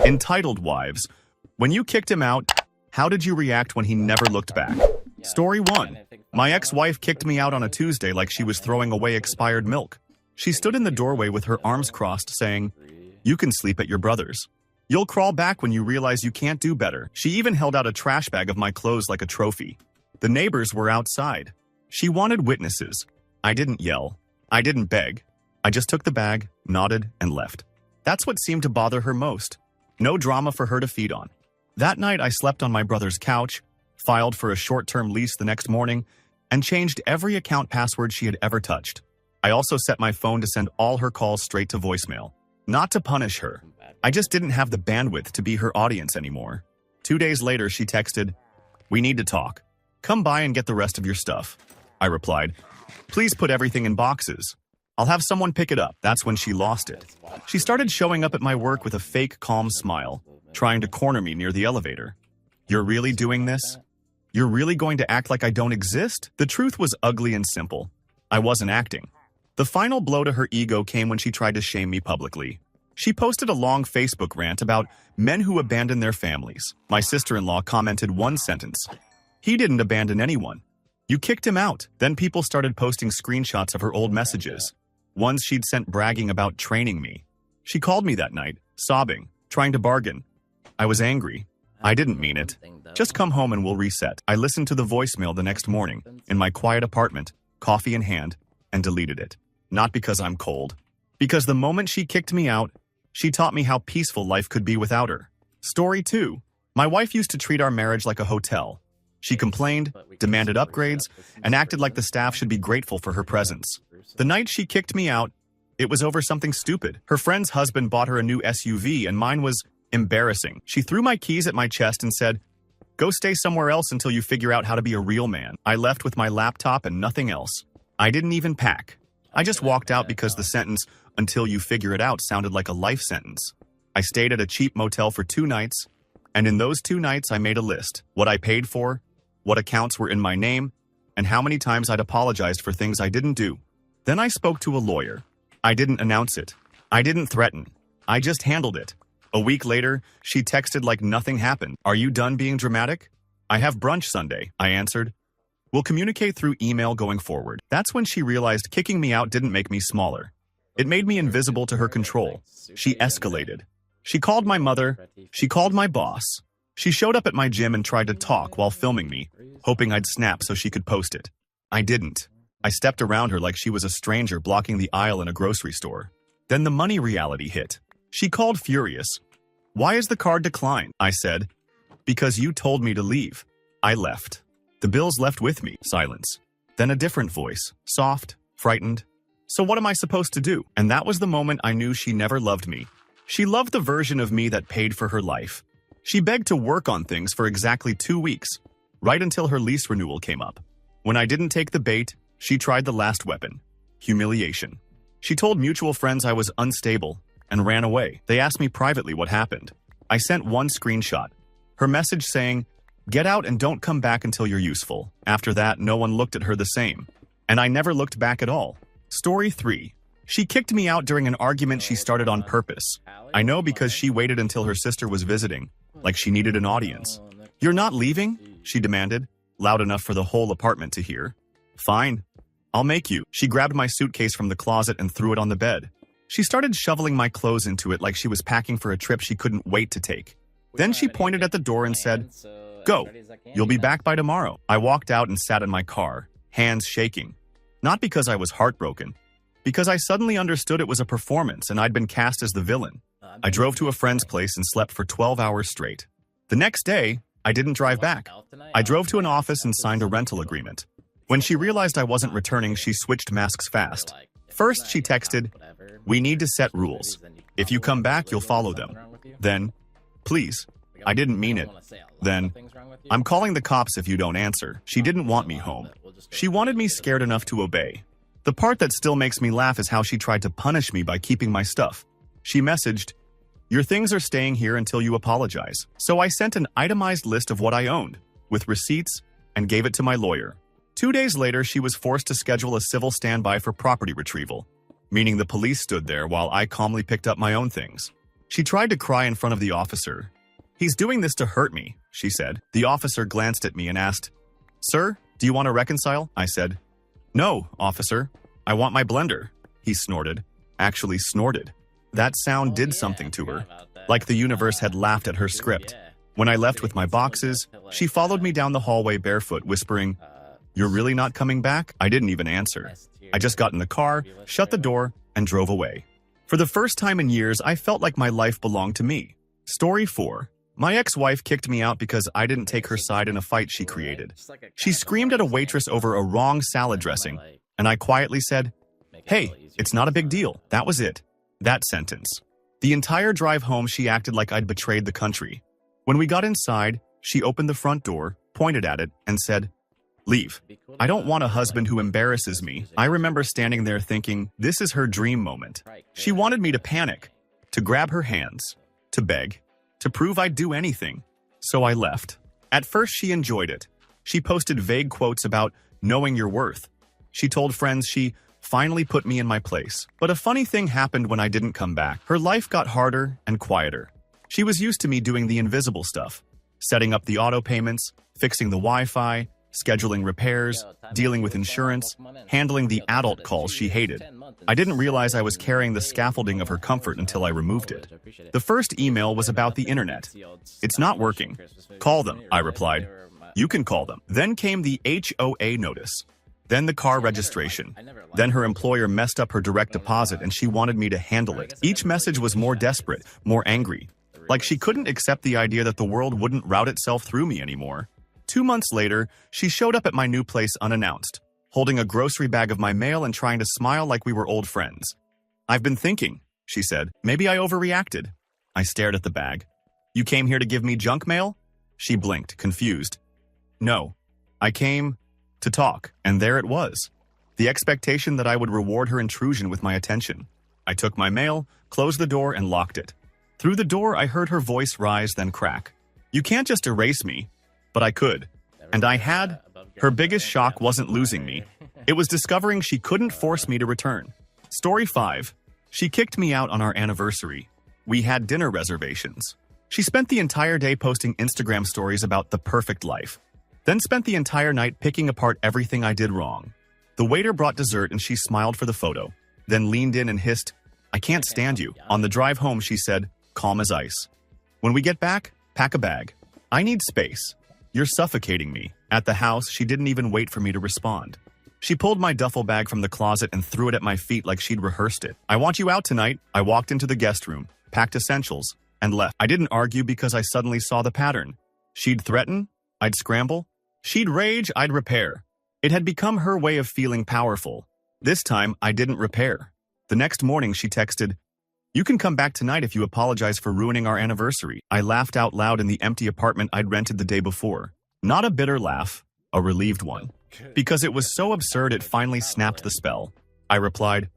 Entitled Wives. When you kicked him out, how did you react when he never looked back? Story 1. My ex-wife kicked me out on a Tuesday like she was throwing away expired milk. She stood in the doorway with her arms crossed saying, "You can sleep at your brother's. You'll crawl back when you realize you can't do better." She even held out a trash bag of my clothes like a trophy. The neighbors were outside. She wanted witnesses. I didn't yell. I didn't beg. I just took the bag, nodded, and left. That's what seemed to bother her most. No drama for her to feed on. That night I slept on my brother's couch, filed for a short-term lease the next morning, and changed every account password she had ever touched. I also set my phone to send all her calls straight to voicemail. Not to punish her. I just didn't have the bandwidth to be her audience anymore. 2 days later, she texted, "We need to talk. Come by and get the rest of your stuff." I replied, "Please put everything in boxes. I'll have someone pick it up." That's when she lost it. She started showing up at my work with a fake calm smile, trying to corner me near the elevator. "You're really doing this? You're really going to act like I don't exist?" The truth was ugly and simple. I wasn't acting. The final blow to her ego came when she tried to shame me publicly. She posted a long Facebook rant about men who abandon their families. My sister-in-law commented one sentence: "He didn't abandon anyone. You kicked him out." Then people started posting screenshots of her old messages. Ones she'd sent bragging about training me. She called me that night, sobbing, trying to bargain. I was angry. I didn't mean it. "Just come home and we'll reset." I listened to the voicemail the next morning, in my quiet apartment, coffee in hand, and deleted it. Not because I'm cold. Because the moment she kicked me out, she taught me how peaceful life could be without her. Story 2. My wife used to treat our marriage like a hotel. She complained, demanded upgrades, and acted like the staff should be grateful for her presence. The night she kicked me out, it was over something stupid. Her friend's husband bought her a new SUV and mine was embarrassing. She threw my keys at my chest and said, "Go stay somewhere else until you figure out how to be a real man." I left with my laptop and nothing else. I didn't even pack. I just walked out because the sentence, "until you figure it out," sounded like a life sentence. I stayed at a cheap motel for 2 nights, and in those 2 nights I made a list. What I paid for, what accounts were in my name, and how many times I'd apologized for things I didn't do. Then I spoke to a lawyer. I didn't announce it. I didn't threaten. I just handled it. A week later, she texted like nothing happened. "Are you done being dramatic?" "I have brunch Sunday," I answered. "We'll communicate through email going forward." That's when she realized kicking me out didn't make me smaller. It made me invisible to her control. She escalated. She called my mother. She called my boss. She showed up at my gym and tried to talk while filming me, hoping I'd snap so she could post it. I didn't. I stepped around her like she was a stranger blocking the aisle in a grocery store. Then the money reality hit. She called furious. "Why is the card declined?" I said, "Because you told me to leave." I left. The bills left with me. Silence. Then a different voice, soft, frightened. "So what am I supposed to do?" And that was the moment I knew she never loved me. She loved the version of me that paid for her life. She begged to work on things for exactly 2 weeks, right until her lease renewal came up. When I didn't take the bait, she tried the last weapon: humiliation. She told mutual friends I was unstable and ran away. They asked me privately what happened. I sent one screenshot. Her message saying, "Get out and don't come back until you're useful." After that, no one looked at her the same. And I never looked back at all. Story 3. She kicked me out during an argument she started on purpose. I know because she waited until her sister was visiting, like she needed an audience. "You're not leaving?" she demanded, loud enough for the whole apartment to hear. "Fine. I'll make you." She grabbed my suitcase from the closet and threw it on the bed. She started shoveling my clothes into it like she was packing for a trip she couldn't wait to take. Then she pointed at the door and said, "Go. You'll be back by tomorrow." I walked out and sat in my car, hands shaking. Not because I was heartbroken, because I suddenly understood it was a performance and I'd been cast as the villain. I drove to a friend's place and slept for 12 hours straight. The next day, I didn't drive back. I drove to an office and signed a rental agreement. When she realized I wasn't returning, she switched masks fast. First, she texted, "We need to set rules. If you come back, you'll follow them." Then, "Please." I didn't mean it. Then, "I'm calling the cops if you don't answer." She didn't want me home. She wanted me scared enough to obey. The part that still makes me laugh is how she tried to punish me by keeping my stuff. She messaged, "Your things are staying here until you apologize." So I sent an itemized list of what I owned, with receipts, and gave it to my lawyer. 2 days later, she was forced to schedule a civil standby for property retrieval, meaning the police stood there while I calmly picked up my own things. She tried to cry in front of the officer. "He's doing this to hurt me," she said. The officer glanced at me and asked, "Sir, do you want to reconcile?" I said, "No, officer. I want my blender." He snorted. Actually snorted. That sound did something to her, like the universe had laughed at her script. When I left with my boxes, she followed me down the hallway barefoot, whispering, "You're really not coming back?" I didn't even answer. I just got in the car, shut the door, and drove away. For the first time in years, I felt like my life belonged to me. Story 4. My ex-wife kicked me out because I didn't take her side in a fight she created. She screamed at a waitress over a wrong salad dressing, and I quietly said, "Hey, it's not a big deal." That was it. That sentence. The entire drive home, she acted like I'd betrayed the country. When we got inside, she opened the front door, pointed at it, and said, "Leave. I don't want a husband who embarrasses me." I remember standing there thinking, this is her dream moment. She wanted me to panic, to grab her hands, to beg, to prove I'd do anything. So I left. At first, she enjoyed it. She posted vague quotes about knowing your worth. She told friends she finally put me in my place. But a funny thing happened when I didn't come back. Her life got harder and quieter. She was used to me doing the invisible stuff, setting up the auto payments, fixing the Wi-Fi, scheduling repairs, dealing with insurance, handling the adult calls she hated. I didn't realize I was carrying the scaffolding of her comfort until I removed it. The first email was about the internet. "It's not working. Call them," I replied. "You can call them." Then came the HOA notice. Then the car registration. Then her employer messed up her direct deposit and she wanted me to handle it. Each message was more desperate, more angry. Like she couldn't accept the idea that the world wouldn't route itself through me anymore. 2 months later, she showed up at my new place unannounced, holding a grocery bag of my mail and trying to smile like we were old friends. "I've been thinking," she said. "Maybe I overreacted." I stared at the bag. "You came here to give me junk mail?" She blinked, confused. "No. I came to talk." And there it was. The expectation that I would reward her intrusion with my attention. I took my mail, closed the door, and locked it. Through the door, I heard her voice rise, then crack. "You can't just erase me." But I could. And I had. Her biggest shock wasn't losing me. It was discovering she couldn't force me to return. Story 5. She kicked me out on our anniversary. We had dinner reservations. She spent the entire day posting Instagram stories about the perfect life. Then spent the entire night picking apart everything I did wrong. The waiter brought dessert and she smiled for the photo. Then leaned in and hissed, "I can't stand you." On the drive home, she said, calm as ice, "When we get back, pack a bag. I need space. You're suffocating me." At the house, she didn't even wait for me to respond. She pulled my duffel bag from the closet and threw it at my feet like she'd rehearsed it. "I want you out tonight." I walked into the guest room, packed essentials, and left. I didn't argue because I suddenly saw the pattern. She'd threaten, I'd scramble. She'd rage, I'd repair. It had become her way of feeling powerful. This time, I didn't repair. The next morning, she texted, "You can come back tonight if you apologize for ruining our anniversary." I laughed out loud in the empty apartment I'd rented the day before. Not a bitter laugh, a relieved one. Because it was so absurd it finally snapped the spell. I replied,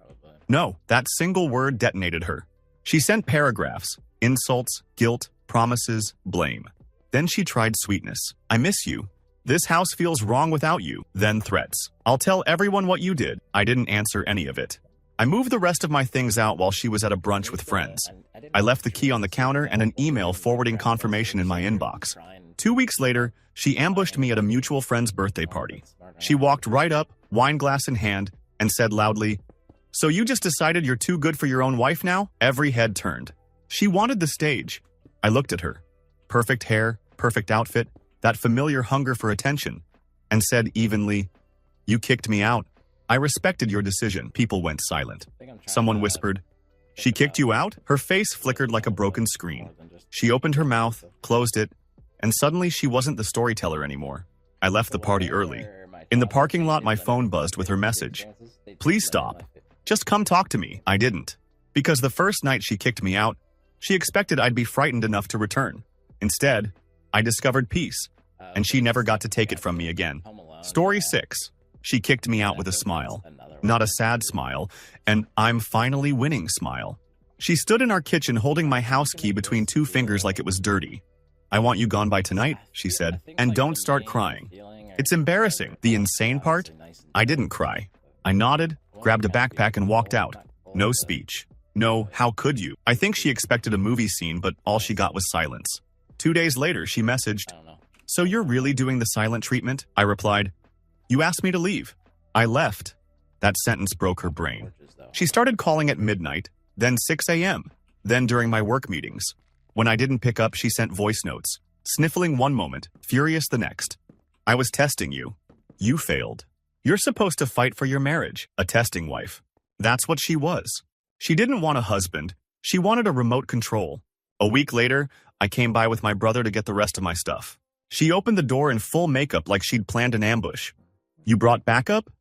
"No." That single word detonated her. She sent paragraphs, insults, guilt, promises, blame. Then she tried sweetness. "I miss you. This house feels wrong without you." Then threats. "I'll tell everyone what you did." I didn't answer any of it. I moved the rest of my things out while she was at a brunch with friends. I left the key on the counter and an email forwarding confirmation in my inbox. 2 weeks later, she ambushed me at a mutual friend's birthday party. She walked right up, wine glass in hand, and said loudly, "So you just decided you're too good for your own wife now?" Every head turned. She wanted the stage. I looked at her. Perfect hair, perfect outfit, that familiar hunger for attention, and said evenly, "You kicked me out. I respected your decision." People went silent. Someone whispered, "She kicked you out?" Her face flickered like a broken screen. She opened her mouth, closed it, and suddenly she wasn't the storyteller anymore. I left the party early. In the parking lot, my phone buzzed with her message. "Please stop. Just come talk to me." I didn't. Because the first night she kicked me out, she expected I'd be frightened enough to return. Instead, I discovered peace, and she never got to take it from me again. Story 6. She kicked me out with a smile. Not a sad smile, an "I'm finally winning" smile. She stood in our kitchen holding my house key between 2 fingers like it was dirty. "I want you gone by tonight," she said, "and don't start crying. It's embarrassing." The insane part? I didn't cry. I nodded, grabbed a backpack, and walked out. No speech. No, how could you? I think she expected a movie scene, but all she got was silence. 2 days later, she messaged, "So you're really doing the silent treatment?" I replied, "You asked me to leave. I left." That sentence broke her brain. She started calling at midnight, then 6 a.m., then during my work meetings. When I didn't pick up, she sent voice notes, sniffling one moment, furious the next. "I was testing you. You failed. You're supposed to fight for your marriage." A testing wife. That's what she was. She didn't want a husband. She wanted a remote control. A week later, I came by with my brother to get the rest of my stuff. She opened the door in full makeup like she'd planned an ambush. "You brought backup?"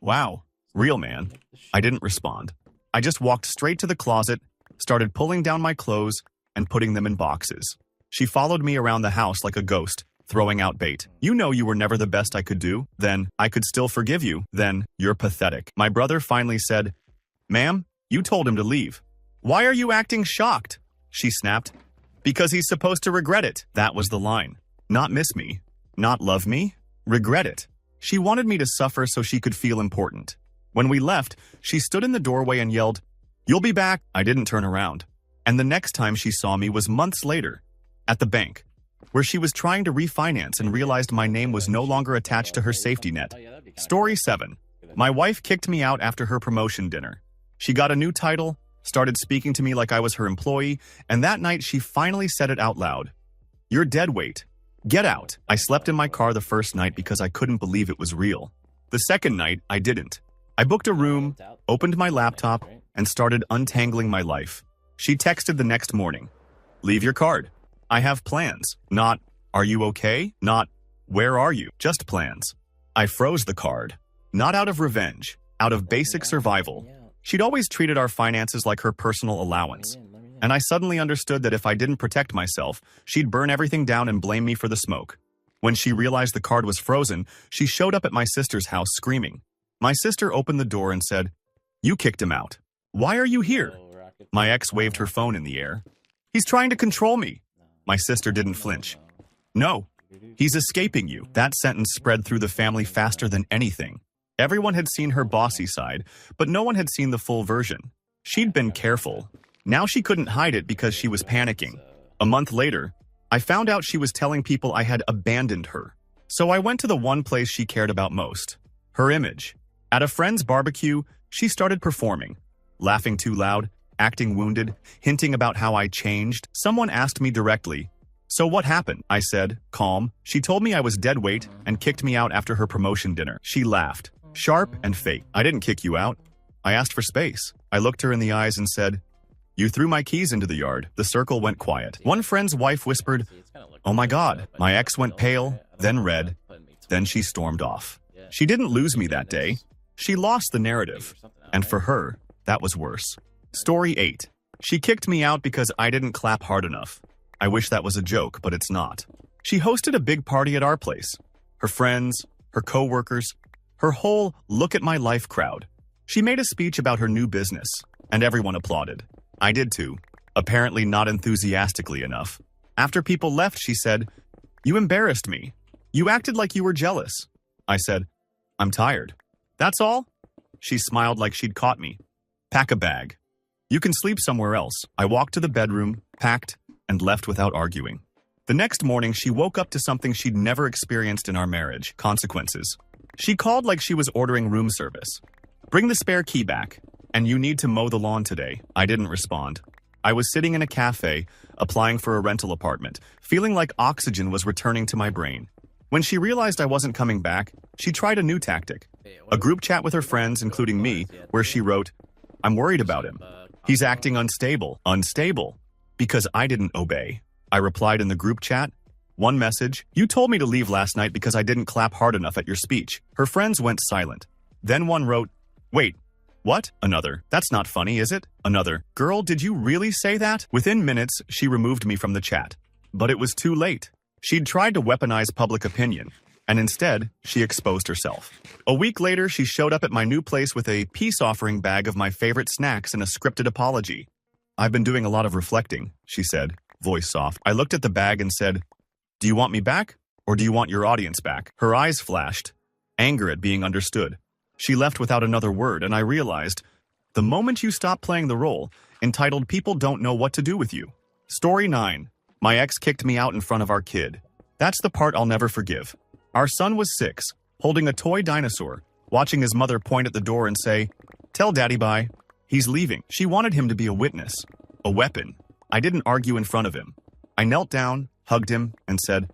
"Wow. Real man." I didn't respond. I just walked straight to the closet, started pulling down my clothes, and putting them in boxes. She followed me around the house like a ghost, throwing out bait. "You know you were never the best I could do. Then, I could still forgive you. Then, you're pathetic." My brother finally said, "Ma'am, you told him to leave." "Why are you acting shocked?" she snapped. "Because he's supposed to regret it." That was the line. Not miss me. Not love me. Regret it. She wanted me to suffer so she could feel important. When we left, she stood in the doorway and yelled, "You'll be back." I didn't turn around. And the next time she saw me was months later, at the bank, where she was trying to refinance and realized my name was no longer attached to her safety net. Story 7. My wife kicked me out after her promotion dinner. She got a new title, started speaking to me like I was her employee, and that night she finally said it out loud. "You're dead weight. Get out." I slept in my car the first night because I couldn't believe it was real. The second night, I didn't. I booked a room, opened my laptop, and started untangling my life. She texted the next morning, "Leave your card. I have plans." Not, "Are you okay?" Not, "Where are you?" Just plans. I froze the card. Not out of revenge, out of basic survival. She'd always treated our finances like her personal allowance. And I suddenly understood that if I didn't protect myself, she'd burn everything down and blame me for the smoke. When she realized the card was frozen, she showed up at my sister's house screaming. My sister opened the door and said, "You kicked him out. Why are you here?" My ex waved her phone in the air. "He's trying to control me." My sister didn't flinch. "No, he's escaping you." That sentence spread through the family faster than anything. Everyone had seen her bossy side, but no one had seen the full version. She'd been careful. Now she couldn't hide it because she was panicking. A month later, I found out she was telling people I had abandoned her. So I went to the one place she cared about most, her image. At a friend's barbecue, she started performing, laughing too loud, acting wounded, hinting about how I changed. Someone asked me directly, "So what happened?" I said, calm. She told me I was dead weight and kicked me out after her promotion dinner. She laughed, sharp and fake. "I didn't kick you out. I asked for space." I looked her in the eyes and said, "You threw my keys into the yard." The circle went quiet. One friend's wife whispered, "Oh my God." My ex went pale, then red, then she stormed off. She didn't lose me that day. She lost the narrative. And for her, that was worse. Story 8. She kicked me out because I didn't clap hard enough. I wish that was a joke, but it's not. She hosted a big party at our place. Her friends, her co-workers, her whole look at my life crowd. She made a speech about her new business, and everyone applauded. I did too, apparently not enthusiastically enough. After people left, she said, "You embarrassed me. You acted like you were jealous." I said, "I'm tired." "That's all?" She smiled like she'd caught me. "Pack a bag. You can sleep somewhere else." I walked to the bedroom, packed, and left without arguing. The next morning, she woke up to something she'd never experienced in our marriage, consequences. She called like she was ordering room service. "Bring the spare key back, and you need to mow the lawn today." I didn't respond. I was sitting in a cafe, applying for a rental apartment, feeling like oxygen was returning to my brain. When she realized I wasn't coming back, she tried a new tactic. A group chat with her friends, including me, where she wrote, "I'm worried about him. He's acting unstable." Unstable. Because I didn't obey. I replied in the group chat, one message, "You told me to leave last night because I didn't clap hard enough at your speech." Her friends went silent. Then one wrote, "Wait, what?" Another, "That's not funny, is it?" Another, "Girl, did you really say that?" Within minutes, she removed me from the chat. But it was too late. She'd tried to weaponize public opinion, and instead, she exposed herself. A week later, she showed up at my new place with a peace offering bag of my favorite snacks and a scripted apology. "I've been doing a lot of reflecting," she said, voice soft. I looked at the bag and said, "Do you want me back, or do you want your audience back?" Her eyes flashed, anger at being understood. She left without another word, and I realized, the moment you stop playing the role, entitled People Don't Know What to Do With You. Story 9. My ex kicked me out in front of our kid. That's the part I'll never forgive. Our son was 6, holding a toy dinosaur, watching his mother point at the door and say, "Tell daddy bye. He's leaving." She wanted him to be a witness, a weapon. I didn't argue in front of him. I knelt down, hugged him, and said,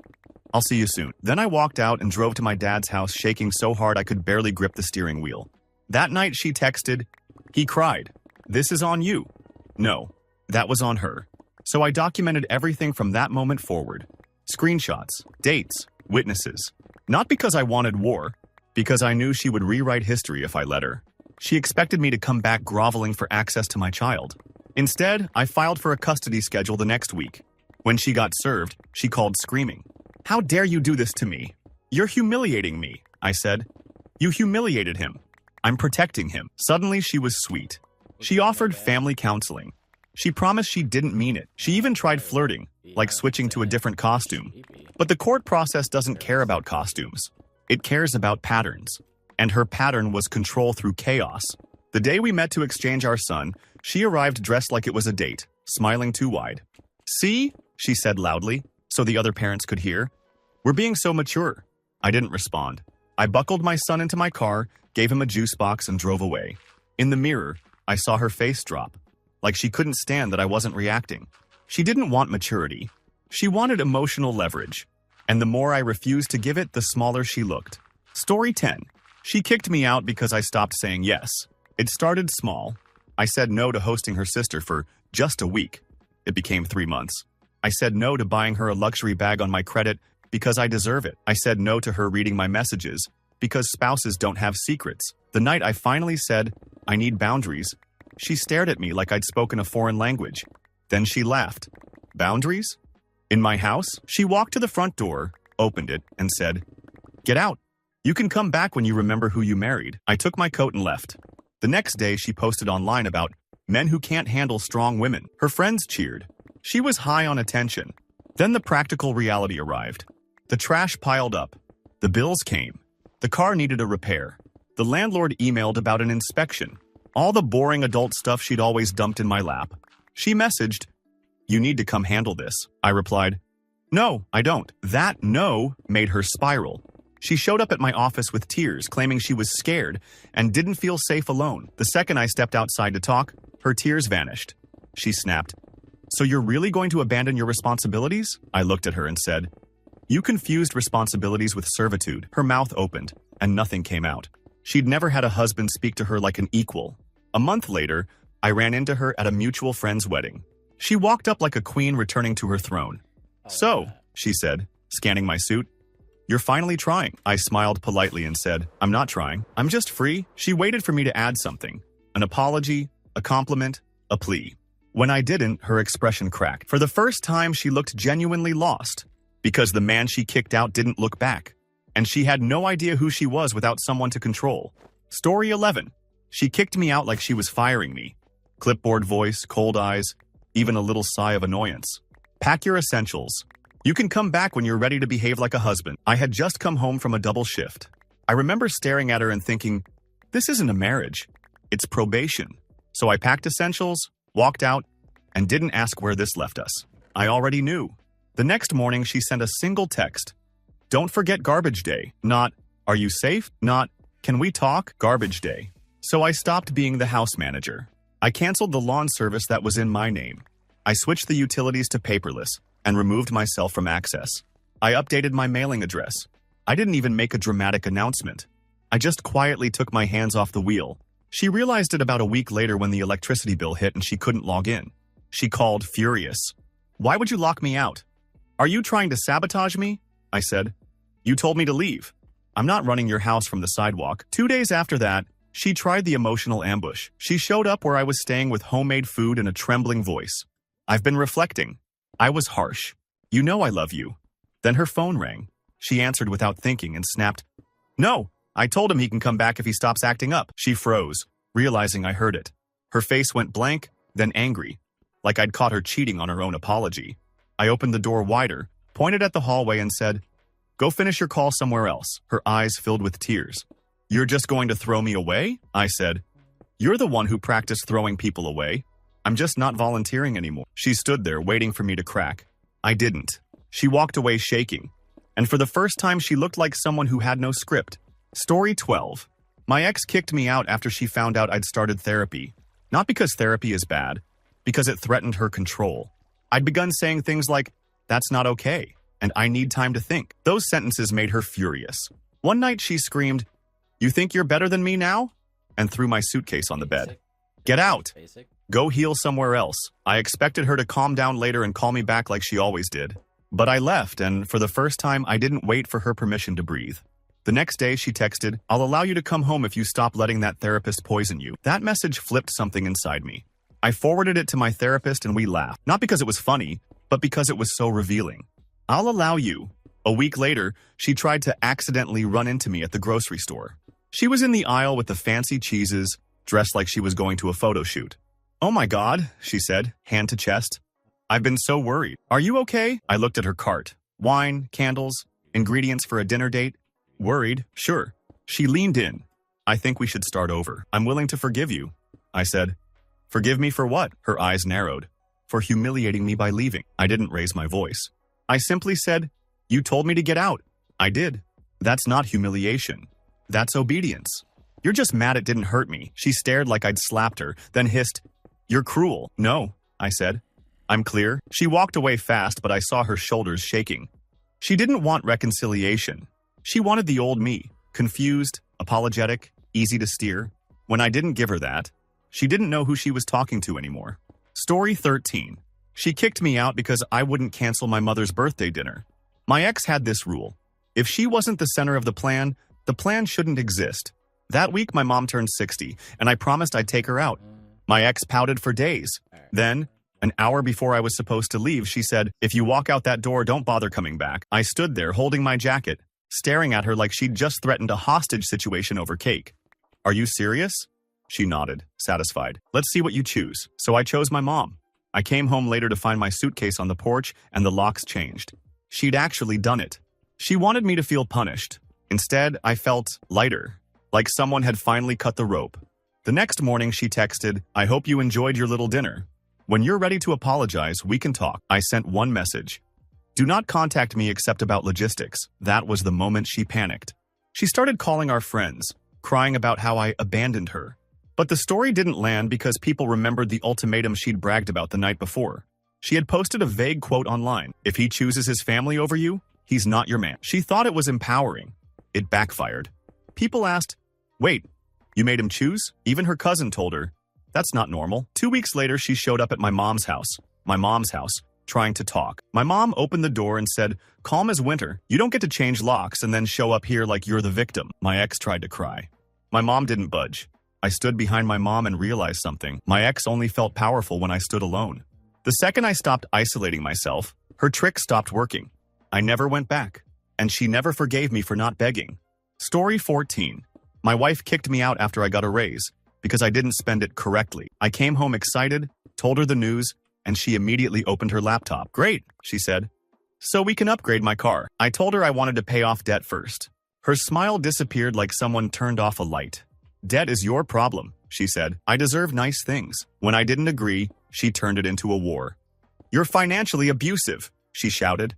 "I'll see you soon." Then I walked out and drove to my dad's house, shaking so hard I could barely grip the steering wheel. That night she texted, "He cried. This is on you." No, that was on her. So I documented everything from that moment forward. Screenshots, dates, witnesses. Not because I wanted war, because I knew she would rewrite history if I let her. She expected me to come back groveling for access to my child. Instead, I filed for a custody schedule the next week. When she got served, she called screaming. "How dare you do this to me? You're humiliating me," I said. "You humiliated him. I'm protecting him." Suddenly, she was sweet. She offered family counseling. She promised she didn't mean it. She even tried flirting, like switching to a different costume. But the court process doesn't care about costumes. It cares about patterns. And her pattern was control through chaos. The day we met to exchange our son, she arrived dressed like it was a date, smiling too wide. "See?" she said loudly, so the other parents could hear. "We're being so mature." I didn't respond. I buckled my son into my car, gave him a juice box, and drove away. In the mirror, I saw her face drop, like she couldn't stand that I wasn't reacting. She didn't want maturity. She wanted emotional leverage. And the more I refused to give it, the smaller she looked. Story 10. She kicked me out because I stopped saying yes. It started small. I said no to hosting her sister for just a week. It became 3 months. I said no to buying her a luxury bag on my credit because I deserve it. I said no to her reading my messages because spouses don't have secrets. The night I finally said, "I need boundaries," she stared at me like I'd spoken a foreign language. Then she laughed. "Boundaries? In my house?" She walked to the front door, opened it, and said, "Get out. You can come back when you remember who you married." I took my coat and left. The next day, she posted online about men who can't handle strong women. Her friends cheered. She was high on attention. Then the practical reality arrived. The trash piled up. The bills came. The car needed a repair. The landlord emailed about an inspection. All the boring adult stuff she'd always dumped in my lap. She messaged, "You need to come handle this." I replied, "No, I don't." That no made her spiral. She showed up at my office with tears, claiming she was scared and didn't feel safe alone. The second I stepped outside to talk, her tears vanished. She snapped, "So you're really going to abandon your responsibilities?" I looked at her and said, "You confused responsibilities with servitude." Her mouth opened, and nothing came out. She'd never had a husband speak to her like an equal. A month later, I ran into her at a mutual friend's wedding. She walked up like a queen returning to her throne. "So," she said, scanning my suit, "you're finally trying." I smiled politely and said, "I'm not trying. I'm just free." She waited for me to add something. An apology, a compliment, a plea. When I didn't, her expression cracked. For the first time, she looked genuinely lost, because the man she kicked out didn't look back. And she had no idea who she was without someone to control. Story 11. She kicked me out like she was firing me. Clipboard voice, cold eyes, even a little sigh of annoyance. "Pack your essentials. You can come back when you're ready to behave like a husband." I had just come home from a double shift. I remember staring at her and thinking, this isn't a marriage. It's probation. So I packed essentials, walked out, and didn't ask where this left us. I already knew. The next morning, she sent a single text. "Don't forget garbage day." Not, "Are you safe?" Not, "Can we talk?" Garbage day. So I stopped being the house manager. I canceled the lawn service that was in my name. I switched the utilities to paperless and removed myself from access. I updated my mailing address. I didn't even make a dramatic announcement. I just quietly took my hands off the wheel. She realized it about a week later when the electricity bill hit and she couldn't log in. She called, furious. "Why would you lock me out?" "Are you trying to sabotage me?" I said. "You told me to leave. I'm not running your house from the sidewalk." 2 days after that, she tried the emotional ambush. She showed up where I was staying with homemade food and a trembling voice. "I've been reflecting. I was harsh. You know I love you." Then her phone rang. She answered without thinking and snapped, "No, I told him he can come back if he stops acting up." She froze, realizing I heard it. Her face went blank, then angry, like I'd caught her cheating on her own apology. I opened the door wider, pointed at the hallway and said, "Go finish your call somewhere else." Her eyes filled with tears. "You're just going to throw me away?" I said. "You're the one who practiced throwing people away. I'm just not volunteering anymore. She stood there waiting for me to crack. I didn't. She walked away shaking. And for the first time, she looked like someone who had no script. Story 12. My ex kicked me out after she found out I'd started therapy. Not because therapy is bad, because it threatened her control. I'd begun saying things like, "That's not okay," and "I need time to think." Those sentences made her furious. One night she screamed, "You think you're better than me now?" and threw my suitcase on the bed. "Get out. Go heal somewhere else." I expected her to calm down later and call me back like she always did. But I left, and for the first time, I didn't wait for her permission to breathe. The next day, she texted, "I'll allow you to come home if you stop letting that therapist poison you." That message flipped something inside me. I forwarded it to my therapist and we laughed. Not because it was funny, but because it was so revealing. "I'll allow you." A week later, she tried to accidentally run into me at the grocery store. She was in the aisle with the fancy cheeses, dressed like she was going to a photo shoot. "Oh my God," she said, hand to chest. "I've been so worried. Are you okay?" I looked at her cart. Wine, candles, ingredients for a dinner date. "Worried? Sure." She leaned in. "I think we should start over. I'm willing to forgive you." I said, "Forgive me for what?" Her eyes narrowed. "For humiliating me by leaving." I didn't raise my voice. I simply said, "You told me to get out." "I did." "That's not humiliation. That's obedience." "You're just mad it didn't hurt me." She stared like I'd slapped her, then hissed, "You're cruel." "No," I said. "I'm clear." She walked away fast, but I saw her shoulders shaking. She didn't want reconciliation. She wanted the old me, confused, apologetic, easy to steer. When I didn't give her that, she didn't know who she was talking to anymore. Story 13. She kicked me out because I wouldn't cancel my mother's birthday dinner. My ex had this rule. If she wasn't the center of the plan shouldn't exist. That week, my mom turned 60, and I promised I'd take her out. My ex pouted for days. Then, an hour before I was supposed to leave, she said, "If you walk out that door, don't bother coming back." I stood there holding my jacket, staring at her like she'd just threatened a hostage situation over cake. "Are you serious?" She nodded, satisfied. "Let's see what you choose." So I chose my mom. I came home later to find my suitcase on the porch and the locks changed. She'd actually done it. She wanted me to feel punished. Instead, I felt lighter, like someone had finally cut the rope. The next morning, she texted, "I hope you enjoyed your little dinner. When you're ready to apologize, we can talk." I sent one message. "Do not contact me except about logistics." That was the moment she panicked. She started calling our friends, crying about how I abandoned her. But the story didn't land because people remembered the ultimatum she'd bragged about the night before. She had posted a vague quote online, "If he chooses his family over you, he's not your man." She thought it was empowering. It backfired. People asked, "Wait, you made him choose?" Even her cousin told her, "That's not normal." 2 weeks later, she showed up at my mom's house, trying to talk. My mom opened the door and said, calm as winter, "You don't get to change locks and then show up here like you're the victim." My ex tried to cry. My mom didn't budge. I stood behind my mom and realized something. My ex only felt powerful when I stood alone. The second I stopped isolating myself, her trick stopped working. I never went back, and she never forgave me for not begging. Story 14. My wife kicked me out after I got a raise because I didn't spend it correctly. I came home excited, told her the news, and she immediately opened her laptop. "Great," she said. "So we can upgrade my car." I told her I wanted to pay off debt first. Her smile disappeared like someone turned off a light. "Debt is your problem," she said. "I deserve nice things." When I didn't agree, she turned it into a war. "You're financially abusive," she shouted.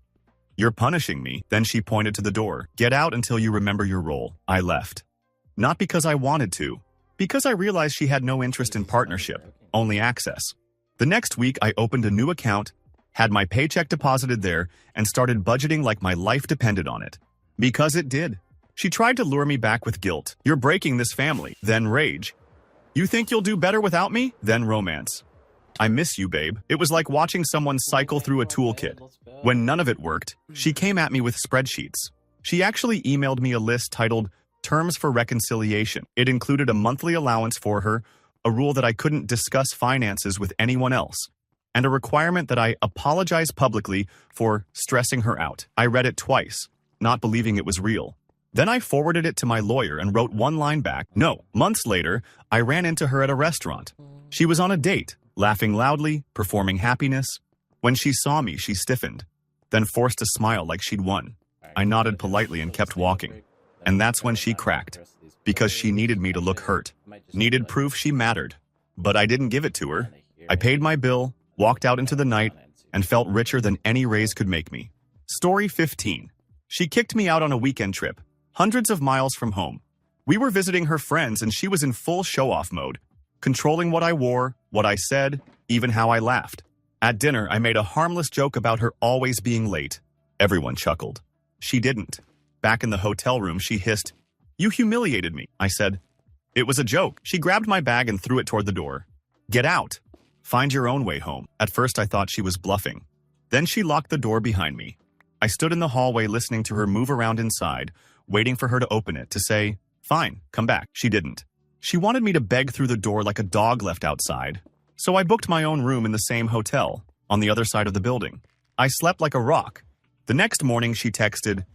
"You're punishing me." Then she pointed to the door. "Get out until you remember your role." I left. Not because I wanted to, because I realized she had no interest in partnership, only access. The next week, I opened a new account, had my paycheck deposited there, and started budgeting like my life depended on it. Because it did. She tried to lure me back with guilt. "You're breaking this family." Then rage. "You think you'll do better without me?" Then romance. "I miss you, babe." It was like watching someone cycle through a toolkit. When none of it worked, she came at me with spreadsheets. She actually emailed me a list titled Terms for Reconciliation. It included a monthly allowance for her, a rule that I couldn't discuss finances with anyone else, and a requirement that I apologize publicly for stressing her out. I read it twice, not believing it was real. Then I forwarded it to my lawyer and wrote one line back. No. Months later, I ran into her at a restaurant. She was on a date, laughing loudly, performing happiness. When she saw me, she stiffened, then forced a smile like she'd won. I nodded politely and kept walking. And that's when she cracked, because she needed me to look hurt, needed proof she mattered. But I didn't give it to her. I paid my bill, walked out into the night, and felt richer than any raise could make me. Story 15. She kicked me out on a weekend trip, hundreds of miles from home. We were visiting her friends and she was in full show-off mode, controlling what I wore, what I said, even how I laughed. At dinner, I made a harmless joke about her always being late. Everyone chuckled. She didn't. Back in the hotel room, she hissed, "You humiliated me," I said. It was a joke. She grabbed my bag and threw it toward the door. "Get out. Find your own way home." At first, I thought she was bluffing. Then she locked the door behind me. I stood in the hallway listening to her move around inside, waiting for her to open it, to say, "Fine, come back." She didn't. She wanted me to beg through the door like a dog left outside. So I booked my own room in the same hotel, on the other side of the building. I slept like a rock. The next morning, she texted,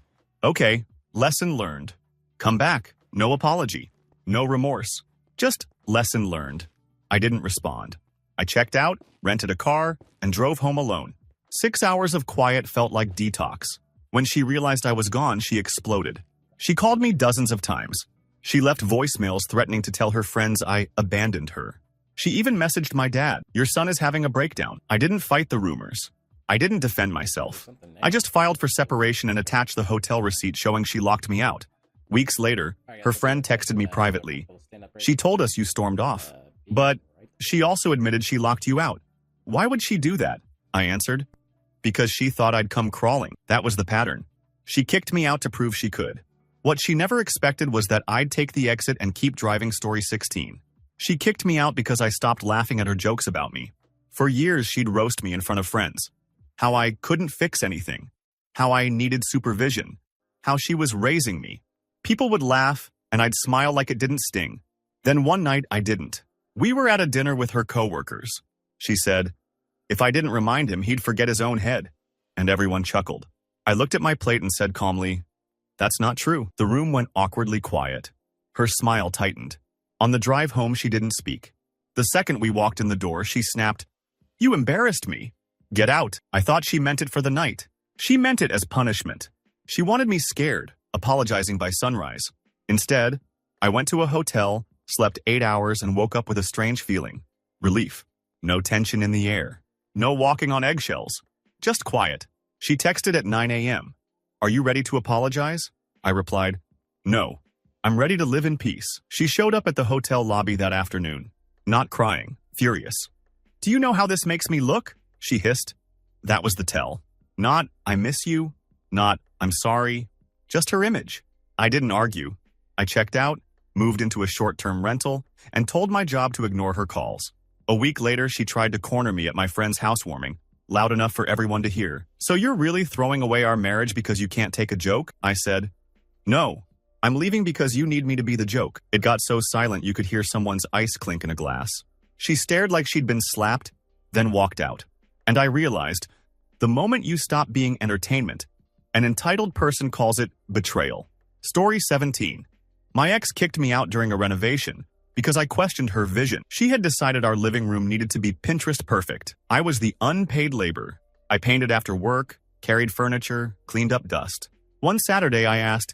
"Okay, lesson learned. Come back. No apology. No remorse. Just lesson learned." I didn't respond. I checked out, rented a car, and drove home alone. 6 hours of quiet felt like detox. When she realized I was gone, she exploded. She called me dozens of times. She left voicemails threatening to tell her friends I abandoned her. She even messaged my dad, "Your son is having a breakdown." I didn't fight the rumors. I didn't defend myself. I just filed for separation and attached the hotel receipt showing she locked me out. Weeks later, her friend texted me privately. "She told us you stormed off. But she also admitted she locked you out." "Why would she do that?" I answered. "Because she thought I'd come crawling." That was the pattern. She kicked me out to prove she could. What she never expected was that I'd take the exit and keep driving. Story 16. She kicked me out because I stopped laughing at her jokes about me. For years, she'd roast me in front of friends. How I couldn't fix anything. How I needed supervision. How she was raising me. People would laugh, and I'd smile like it didn't sting. Then one night, I didn't. We were at a dinner with her coworkers. She said, "If I didn't remind him, he'd forget his own head." And everyone chuckled. I looked at my plate and said calmly, "That's not true." The room went awkwardly quiet. Her smile tightened. On the drive home, she didn't speak. The second we walked in the door, she snapped, "You embarrassed me. Get out." I thought she meant it for the night. She meant it as punishment. She wanted me scared, apologizing by sunrise. Instead, I went to a hotel, slept 8 hours, and woke up with a strange feeling. Relief. No tension in the air. No walking on eggshells. Just quiet. She texted at 9 a.m. "Are you ready to apologize?" I replied, "No. I'm ready to live in peace." She showed up at the hotel lobby that afternoon. Not crying, furious. "Do you know how this makes me look?" she hissed. That was the tell. Not, "I miss you." Not, "I'm sorry." Just her image. I didn't argue. I checked out, moved into a short-term rental, and told my job to ignore her calls. A week later, she tried to corner me at my friend's housewarming, loud enough for everyone to hear. "So you're really throwing away our marriage because you can't take a joke?" I said. "No. I'm leaving because you need me to be the joke." It got so silent you could hear someone's ice clink in a glass. She stared like she'd been slapped, then walked out. And I realized, the moment you stop being entertainment, an entitled person calls it betrayal. Story 17. My ex kicked me out during a renovation because I questioned her vision. She had decided our living room needed to be Pinterest perfect. I was the unpaid labor. I painted after work, carried furniture, cleaned up dust. One Saturday I asked,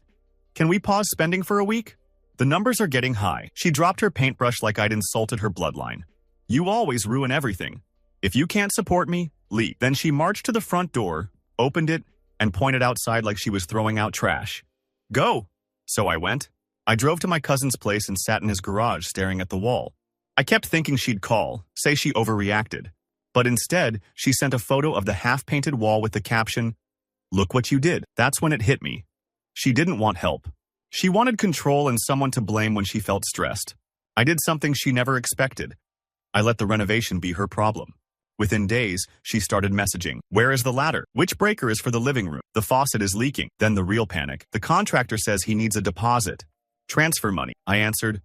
"Can we pause spending for a week? The numbers are getting high." She dropped her paintbrush like I'd insulted her bloodline. "You always ruin everything. If you can't support me, leave." Then she marched to the front door, opened it, and pointed outside like she was throwing out trash. "Go." So I went. I drove to my cousin's place and sat in his garage staring at the wall. I kept thinking she'd call, say she overreacted. But instead, she sent a photo of the half-painted wall with the caption, "Look what you did." That's when it hit me. She didn't want help. She wanted control and someone to blame when she felt stressed. I did something she never expected. I let the renovation be her problem. Within days, she started messaging, "Where is the ladder? Which breaker is for the living room? The faucet is leaking." Then the real panic. "The contractor says he needs a deposit. Transfer money." I answered,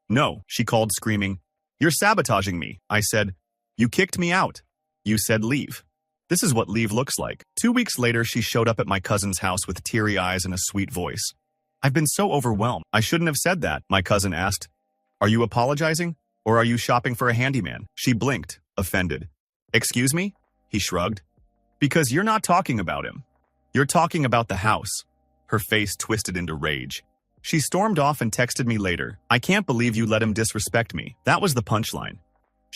"No." She called screaming, "You're sabotaging me." I said, "You kicked me out. You said leave. This is what leave looks like." 2 weeks later, she showed up at my cousin's house with teary eyes and a sweet voice. "I've been so overwhelmed." "I shouldn't have said that," my cousin asked. "Are you apologizing? Or are you shopping for a handyman?" She blinked, offended. "Excuse me?" He shrugged. "Because you're not talking about him. You're talking about the house." Her face twisted into rage. She stormed off and texted me later, "I can't believe you let him disrespect me." That was the punchline.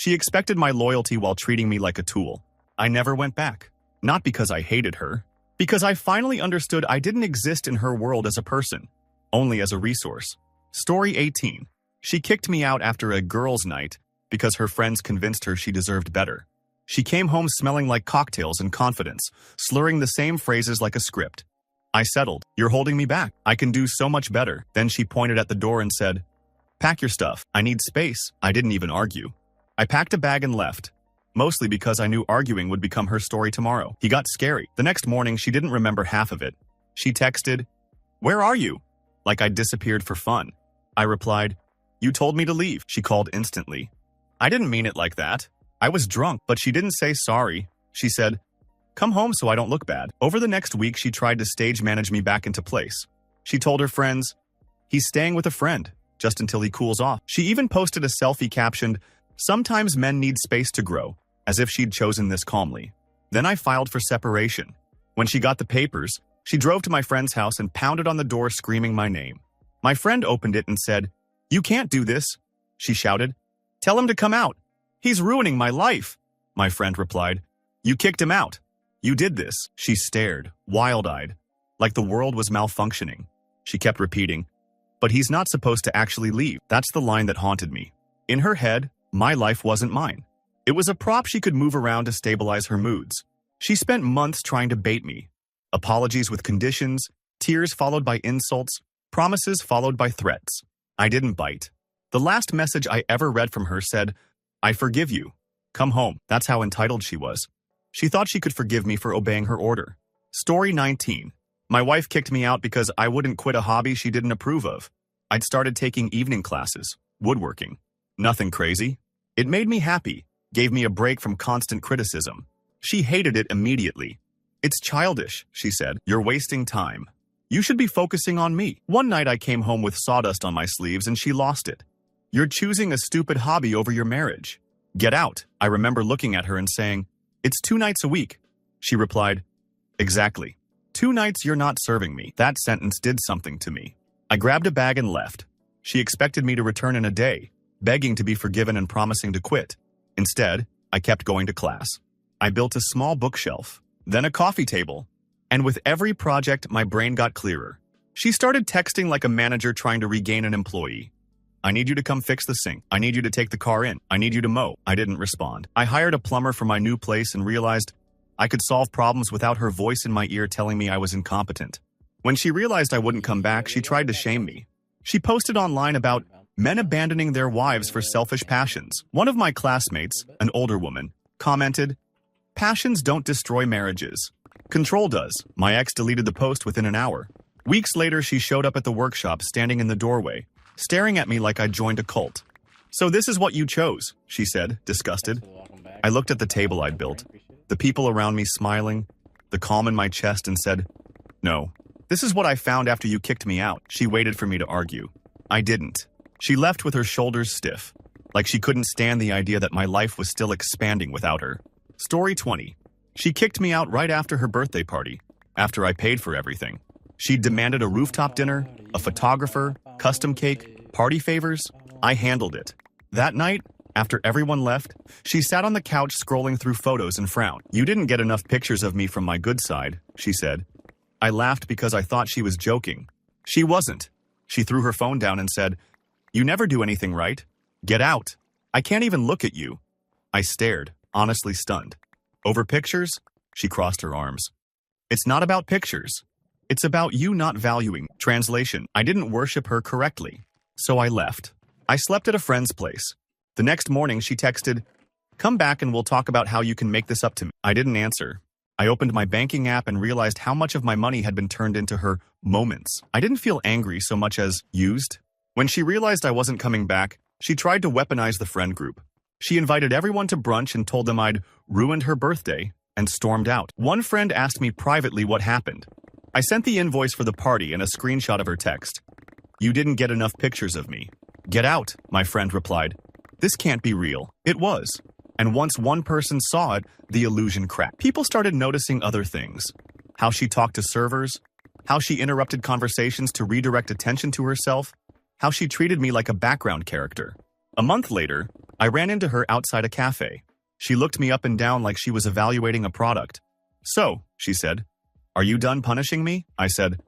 She expected my loyalty while treating me like a tool. I never went back. Not because I hated her. Because I finally understood I didn't exist in her world as a person, only as a resource. Story 18. She kicked me out after a girls' night because her friends convinced her she deserved better. She came home smelling like cocktails and confidence, slurring the same phrases like a script. I settled. You're holding me back. I can do so much better. Then she pointed at the door and said, pack your stuff. I need space. I didn't even argue. I packed a bag and left. Mostly because I knew arguing would become her story tomorrow. He got scary. The next morning, she didn't remember half of it. She texted, where are you? Like I'd disappeared for fun. I replied, you told me to leave. She called instantly. I didn't mean it like that. I was drunk, but she didn't say sorry. She said, come home so I don't look bad. Over the next week, she tried to stage manage me back into place. She told her friends, he's staying with a friend, just until he cools off. She even posted a selfie captioned, sometimes men need space to grow, as if she'd chosen this calmly. Then I filed for separation. When she got the papers, she drove to my friend's house and pounded on the door screaming my name. My friend opened it and said, you can't do this, she shouted. Tell him to come out. He's ruining my life. My friend replied, you kicked him out. You did this. She stared, wild-eyed, like the world was malfunctioning. She kept repeating, but he's not supposed to actually leave. That's the line that haunted me. In her head, my life wasn't mine. It was a prop she could move around to stabilize her moods. She spent months trying to bait me. Apologies with conditions, tears followed by insults, promises followed by threats. I didn't bite. The last message I ever read from her said, I forgive you. Come home. That's how entitled she was. She thought she could forgive me for obeying her order. Story 19. My wife kicked me out because I wouldn't quit a hobby she didn't approve of. I'd started taking evening classes, woodworking. Nothing crazy. It made me happy, gave me a break from constant criticism. She hated it immediately. It's childish, she said. You're wasting time. You should be focusing on me. One night I came home with sawdust on my sleeves and she lost it. You're choosing a stupid hobby over your marriage. Get out. I remember looking at her and saying, it's 2 nights a week. She replied, exactly. 2 nights you're not serving me. That sentence did something to me. I grabbed a bag and left. She expected me to return in a day, begging to be forgiven and promising to quit. Instead, I kept going to class. I built a small bookshelf, then a coffee table, and with every project, my brain got clearer. She started texting like a manager trying to regain an employee. I need you to come fix the sink. I need you to take the car in. I need you to mow. I didn't respond. I hired a plumber for my new place and realized I could solve problems without her voice in my ear telling me I was incompetent. When she realized I wouldn't come back, she tried to shame me. She posted online about men abandoning their wives for selfish passions. One of my classmates, an older woman, commented, passions don't destroy marriages. Control does. My ex deleted the post within an hour. Weeks later, she showed up at the workshop standing in the doorway, staring at me like I'd joined a cult. So this is what you chose, she said, disgusted. I looked at the table I'd built, the people around me smiling, the calm in my chest, and said, no, this is what I found after you kicked me out. She waited for me to argue. I didn't. She left with her shoulders stiff, like she couldn't stand the idea that my life was still expanding without her. Story 20. She kicked me out right after her birthday party, after I paid for everything. She demanded a rooftop dinner, a photographer, custom cake, party favors. I handled it. That night, after everyone left, she sat on the couch scrolling through photos and frowned. You didn't get enough pictures of me from my good side, she said. I laughed because I thought she was joking. She wasn't. She threw her phone down and said, you never do anything right. Get out. I can't even look at you. I stared, honestly stunned. Over pictures? She crossed her arms. It's not about pictures. It's about you not valuing. Translation, I didn't worship her correctly. So I left. I slept at a friend's place. The next morning she texted, come back and we'll talk about how you can make this up to me. I didn't answer. I opened my banking app and realized how much of my money had been turned into her moments. I didn't feel angry so much as used. When she realized I wasn't coming back, she tried to weaponize the friend group. She invited everyone to brunch and told them I'd ruined her birthday and stormed out. One friend asked me privately what happened. I sent the invoice for the party and a screenshot of her text. You didn't get enough pictures of me. Get out, my friend replied. This can't be real. It was. And once one person saw it, the illusion cracked. People started noticing other things. How she talked to servers, how she interrupted conversations to redirect attention to herself, how she treated me like a background character. A month later, I ran into her outside a cafe. She looked me up and down like she was evaluating a product. So, she said, "Are you done punishing me?" I said,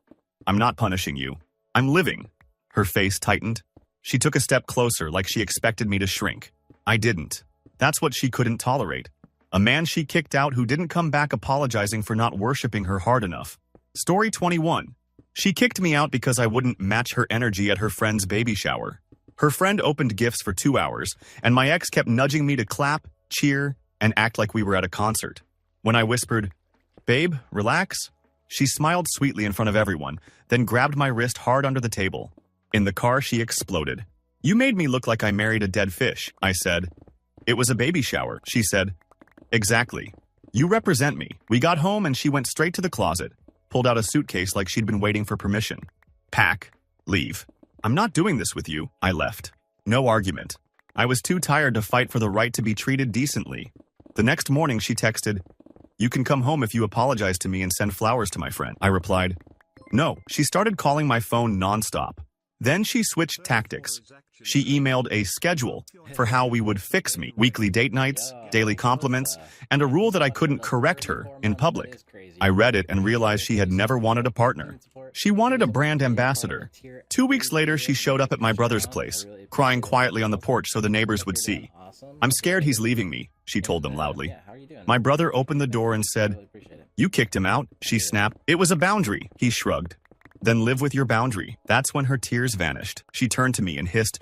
"I'm not punishing you. I'm living." Her face tightened. She took a step closer like she expected me to shrink. I didn't. That's what she couldn't tolerate. A man she kicked out who didn't come back apologizing for not worshiping her hard enough. Story 21. She kicked me out because I wouldn't match her energy at her friend's baby shower. Her friend opened gifts for 2 hours, and my ex kept nudging me to clap, cheer, and act like we were at a concert. When I whispered, "Babe, relax," she smiled sweetly in front of everyone, then grabbed my wrist hard under the table. In the car, she exploded. "You made me look like I married a dead fish," I said. "It was a baby shower," she said. "Exactly. You represent me." We got home and she went straight to the closet, pulled out a suitcase like she'd been waiting for permission. "Pack. Leave. I'm not doing this with you." I left. No argument. I was too tired to fight for the right to be treated decently. The next morning she texted, "You can come home if you apologize to me and send flowers to my friend." I replied, "No." She started calling my phone nonstop. Then she switched tactics. She emailed a schedule for how we would fix me, weekly date nights, daily compliments, and a rule that I couldn't correct her in public. I read it and realized she had never wanted a partner. She wanted a brand ambassador. 2 weeks later, she showed up at my brother's place, crying quietly on the porch so the neighbors would see. "I'm scared he's leaving me," she told them loudly. My brother opened the door and said, "You kicked him out," she snapped. "It was a boundary," he shrugged. "Then live with your boundary." That's when her tears vanished. She turned to me and hissed,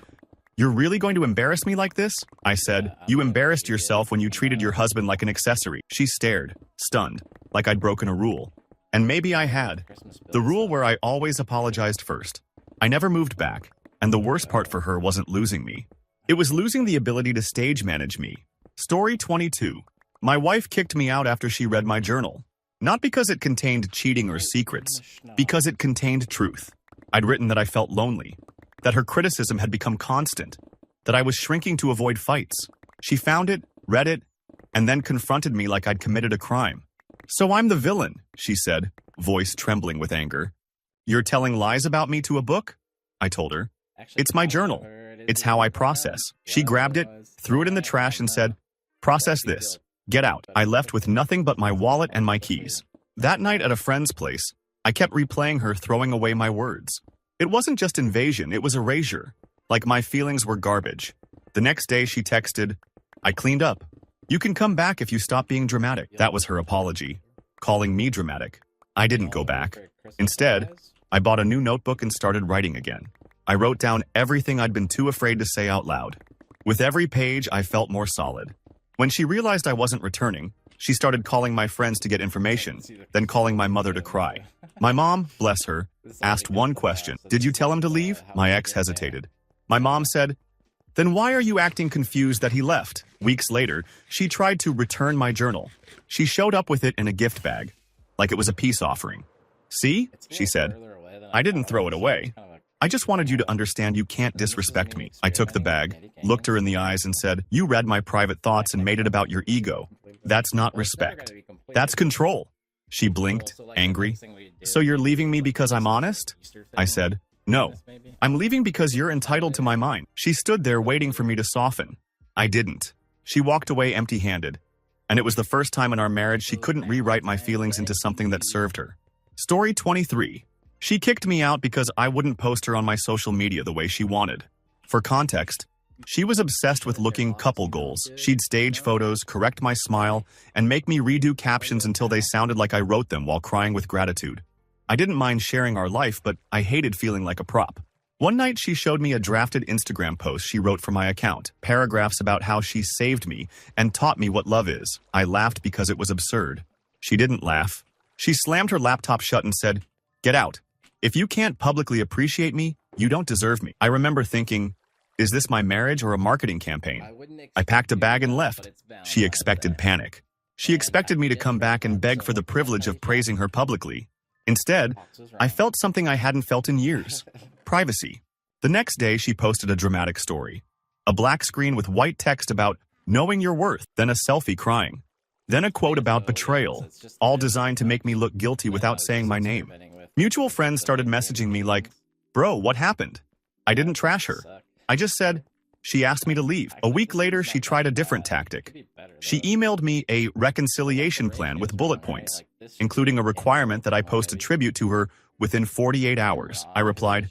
"You're really going to embarrass me like this?" I said, "You embarrassed yourself when you treated your husband like an accessory." She stared, stunned, like I'd broken a rule. And maybe I had. The rule where I always apologized first. I never moved back, and the worst part for her wasn't losing me. It was losing the ability to stage manage me. Story 22. My wife kicked me out after she read my journal. Not because it contained cheating or secrets, because it contained truth. I'd written that I felt lonely, that her criticism had become constant, that I was shrinking to avoid fights. She found it, read it, and then confronted me like I'd committed a crime. "So I'm the villain," she said, voice trembling with anger. "You're telling lies about me to a book?" I told her. "It's my journal. It's how I process." She grabbed it, threw it in the trash, and said, "Process this. Get out." I left with nothing but my wallet and my keys. That night at a friend's place, I kept replaying her throwing away my words. It wasn't just invasion, it was erasure. Like my feelings were garbage. The next day she texted, "I cleaned up. You can come back if you stop being dramatic." That was her apology, calling me dramatic. I didn't go back. Instead, I bought a new notebook and started writing again. I wrote down everything I'd been too afraid to say out loud. With every page, I felt more solid. When she realized I wasn't returning, she started calling my friends to get information, then calling my mother to cry. My mom, bless her, asked one question. "Did you tell him to leave?" My ex hesitated. My mom said, "Then why are you acting confused that he left?" Weeks later, she tried to return my journal. She showed up with it in a gift bag, like it was a peace offering. "See?" she said. "I didn't throw it away. I just wanted you to understand you can't disrespect me." I took the bag, looked her in the eyes, and said, "You read my private thoughts and made it about your ego. That's not respect. That's control." She blinked, angry. "So you're leaving me because I'm honest?" I said, "No. I'm leaving because you're entitled to my mind." She stood there waiting for me to soften. I didn't. She walked away empty-handed. And it was the first time in our marriage she couldn't rewrite my feelings into something that served her. Story 23. She kicked me out because I wouldn't post her on my social media the way she wanted. For context, she was obsessed with looking couple goals. She'd stage photos, correct my smile, and make me redo captions until they sounded like I wrote them while crying with gratitude. I didn't mind sharing our life, but I hated feeling like a prop. One night she showed me a drafted Instagram post she wrote for my account, paragraphs about how she saved me and taught me what love is. I laughed because it was absurd. She didn't laugh. She slammed her laptop shut and said, "Get out. If you can't publicly appreciate me, you don't deserve me." I remember thinking, is this my marriage or a marketing campaign? I packed a bag and left. She expected panic. She expected me to come back and beg for the privilege of praising her publicly. Instead, I felt something I hadn't felt in years. Privacy. The next day, she posted a dramatic story. A black screen with white text about knowing your worth, then a selfie crying. Then a quote about betrayal, all designed to make me look guilty without saying my name. Mutual friends started messaging me like, "Bro, what happened?" I didn't trash her. I just said, She asked me to leave. A week later, she tried a different tactic. She emailed me a reconciliation plan with bullet points, including a requirement that I post a tribute to her within 48 hours. I replied,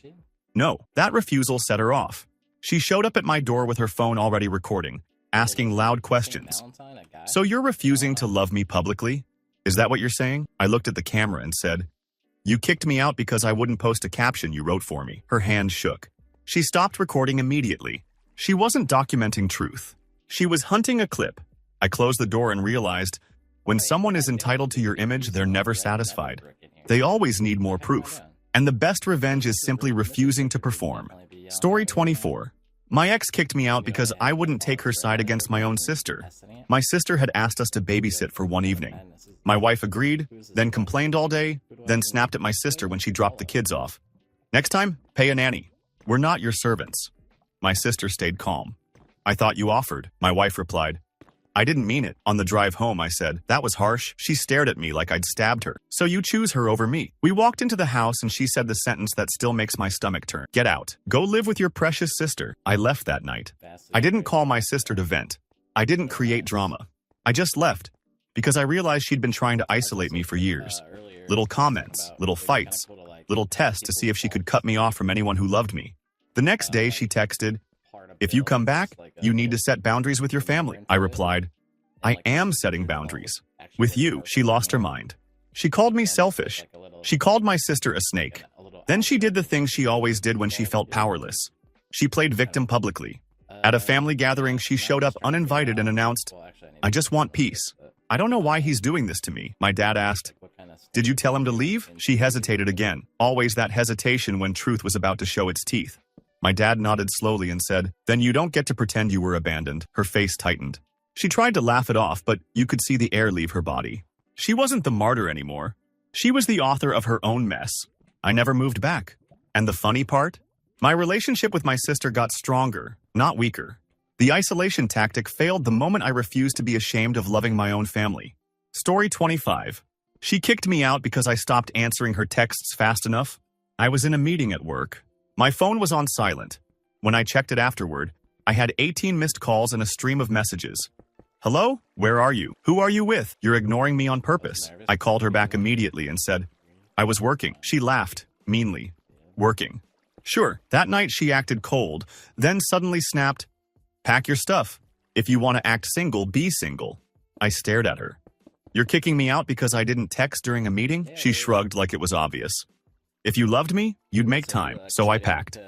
no. That refusal set her off. She showed up at my door with her phone already recording, asking loud questions. So you're refusing to love me publicly? Is that what you're saying? I looked at the camera and said, you kicked me out because I wouldn't post a caption you wrote for me. Her hand shook. She stopped recording immediately. She wasn't documenting truth. She was hunting a clip. I closed the door and realized, when someone is entitled to your image, they're never satisfied. They always need more proof. And the best revenge is simply refusing to perform. Story 24. My ex kicked me out because I wouldn't take her side against my own sister. My sister had asked us to babysit for one evening. My wife agreed, then complained all day, then snapped at my sister when she dropped the kids off. Next time, pay a nanny. We're not your servants. My sister stayed calm. I thought you offered. My wife replied, I didn't mean it. On the drive home, I said, that was harsh. She stared at me like I'd stabbed her. So you choose her over me. We walked into the house and she said the sentence that still makes my stomach turn. Get out. Go live with your precious sister. I left that night. I didn't call my sister to vent. I didn't create drama. I just left because I realized she'd been trying to isolate me for years. Little comments, little fights, little tests to see if she could cut me off from anyone who loved me. The next day she texted, if you come back, you need to set boundaries with your family. I replied, I am setting boundaries. With you, she lost her mind. She called me selfish. She called my sister a snake. Then she did the thing she always did when she felt powerless. She played victim publicly. At a family gathering, she showed up uninvited and announced, I just want peace. I don't know why he's doing this to me. My dad asked, did you tell him to leave? She hesitated again. Always that hesitation when truth was about to show its teeth. My dad nodded slowly and said, then you don't get to pretend you were abandoned. Her face tightened. She tried to laugh it off, but you could see the air leave her body. She wasn't the martyr anymore. She was the author of her own mess. I never moved back. And the funny part? My relationship with my sister got stronger, not weaker. The isolation tactic failed the moment I refused to be ashamed of loving my own family. Story 25. She kicked me out because I stopped answering her texts fast enough. I was in a meeting at work. My phone was on silent. When I checked it afterward, I had 18 missed calls and a stream of messages. Hello? Where are you? Who are you with? You're ignoring me on purpose. I called her back immediately and said, I was working. She laughed, meanly. Working. Sure, that night she acted cold, then suddenly snapped, pack your stuff. If you want to act single, be single. I stared at her. You're kicking me out because I didn't text during a meeting? She shrugged like it was obvious. If you loved me, you'd make time, so I packed.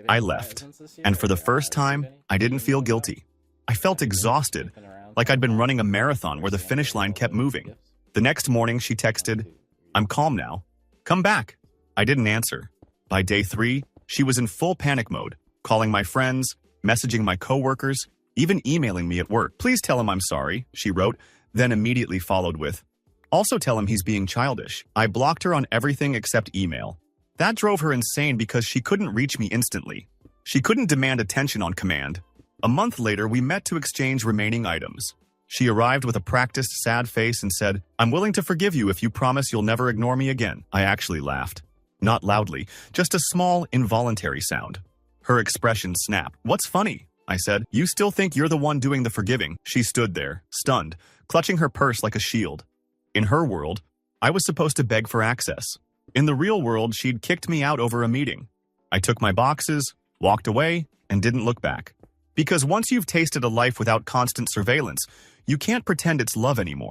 I left. And for the first time, I didn't feel guilty. I felt exhausted, like I'd been running a marathon where the finish line kept moving. The next morning, she texted, I'm calm now. Come back. I didn't answer. By day 3, she was in full panic mode, calling my friends, messaging my coworkers, even emailing me at work. Please tell him I'm sorry, she wrote, then immediately followed with, also tell him he's being childish. I blocked her on everything except email. That drove her insane because she couldn't reach me instantly. She couldn't demand attention on command. A month later, we met to exchange remaining items. She arrived with a practiced, sad face and said, I'm willing to forgive you if you promise you'll never ignore me again. I actually laughed. Not loudly, just a small, involuntary sound. Her expression snapped. What's funny? I said. You still think you're the one doing the forgiving? She stood there, stunned, clutching her purse like a shield. In her world, I was supposed to beg for access. In the real world, she'd kicked me out over a meeting. I took my boxes, walked away, and didn't look back. Because once you've tasted a life without constant surveillance, you can't pretend it's love anymore.